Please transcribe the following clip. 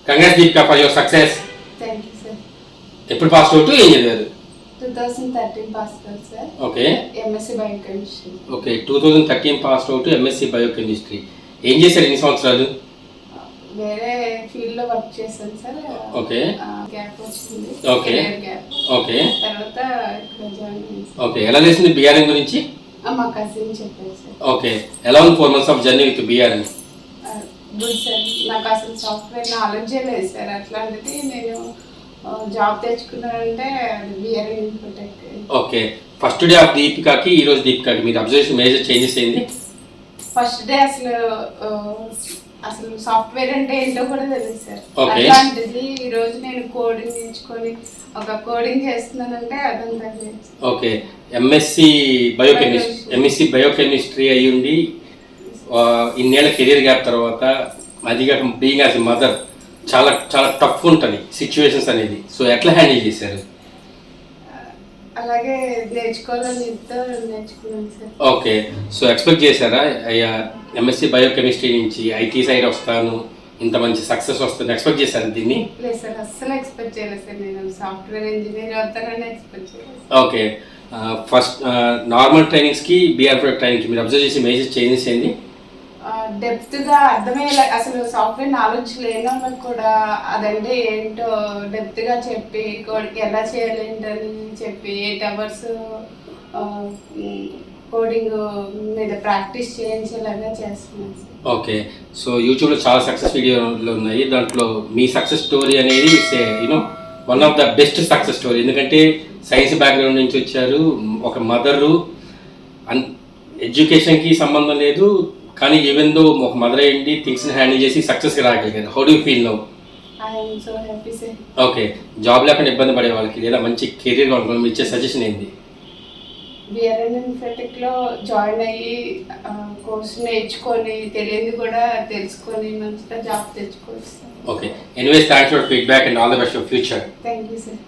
Congrats Deepika for your success. Thank you sir. ఎప్పుడు pass out ఏం చదివారు? 2013 pass out sir. Okay. MSc biochemistry. Okay 2013 pass out MSc biochemistry. ఏం చేశారు ఇన్ని సంవత్సరాలు? వేరే ఫీల్డ్ లో వర్క్ చేశాను సార్. ఓకే. గ్యాప్ వచ్చింది. ఓకే. గ్యాప్. ఓకే. తర్వాత ఇక్కడ జాయిన్ అయ్యాను. ఓకే ఎలా తెలిసింది బీఆర్ఎన్ గురించి? మా కజిన్ చెప్పారు సార్. ఓకే ఎలా ఉంది 4 months of journey with BRN? Good sir. నాకు అసలు సాఫ్ట్వేర్ నాలెడ్జే లేదు సార్. అట్లాంటిది నేను జాబ్ తెచ్చుకున్నానంటే BRN Infotech. Okay first day of దీపికాకి ఈ రోజు దీపికాకి మీరు అబ్జర్వేషన్ మేజర్ చేంజెస్ ఏంది? ఫస్ట్ డే అసలు సాఫ్ట్వేర్ అంటే ఏంటో కూడా తెలియదు సార్. ఓకే. అట్లాంటిది ఈ రోజు నేను కోడింగ్ నేర్చుకొని ఒక కోడింగ్ చేస్తున్నానంటే అదంతా లేదు. ఓకే ఎంఎస్సి బయోకెమిస్ట్రీ అయ్యుండి ఇన్నేళ్ల కెరీర్ గ్యాప్ తర్వాత అదిగా బీయింగ్ యాజ్ ఎ మదర్ చాలా చాలా టఫ్ ఉంటుంది సిచ్యువేషన్స్ అనేది. సో ఎట్లా హ్యాండిల్ చేశారు? అలాగే నేర్చుకోవాలని నేర్చుకున్నాను సార్. ఓకే సో ఎక్స్పెక్ట్ చేశారా అయ్యా ఎంఎస్సి బయోకెమిస్ట్రీ నుంచి ఐటీ సైడ్ వస్తాను ఇంత మంచి సక్సెస్ వస్తుంది ఎక్స్పెక్ట్ చేశారు దీన్ని? లేదు సార్ అస్సలు ఎక్స్పెక్ట్ చేయలేదు సార్. నేను సాఫ్ట్వేర్ ఇంజనీర్ అవుతానని ఎక్స్పెక్ట్ చేయలేదు. ఓకే ఫస్ట్ నార్మల్ ట్రైనింగ్స్కి బీఆర్ ట్రైనింగ్కి మీరు అబ్జర్వ్ చేసి మేజర్ చేంజెస్ ఏంది? డెప్త్ గా అర్థమయ్యేలా అసలు సాఫ్ట్వేర్ నాలెడ్జ్ లేని వాళ్ళకి కూడా అదంటే ఏంటో డెప్త్ గా చెప్పి కోడింగ్ ఎలా చేయాలి ఏంటని చెప్పి 8 hours కోడింగ్ మీద ప్రాక్టీస్ చేయించేలాగా చేస్తున్నాను సార్. ఓకే సో యూట్యూబ్లో చాలా సక్సెస్ వీడియోలు ఉన్నాయి. దాంట్లో మీ సక్సెస్ స్టోరీ అనేది you know one of the best success story. ఎందుకంటే సైన్స్ బ్యాక్గ్రౌండ్ నుంచి వచ్చారు, ఒక మదరు, ఎడ్యుకేషన్కి సంబంధం లేదు కానీ ఈవెన్ దో ఒక మదర్ అయ్యింది థింగ్స్ని హ్యాండిల్ చేసి సక్సెస్కి రాగలిగారు. How do you feel now? I'm so happy sir. Okay job లేకుండా ఇబ్బంది పడే వాళ్ళకి లేదా మంచి కెరీర్ కావాలి మీరు ఇచ్చే సజెషన్ ఏంటి? బీఆర్ఎన్ ఇన్ఫోటెక్లో జాయిన్ అయ్యి కోర్స్ నేర్చుకొని తెలియదు కూడా తెలుసుకొని మంచిగా జాబ్ తెచ్చుకోవచ్చు. Okay anyways thanks for feedback and all the best for future. Thank you sir.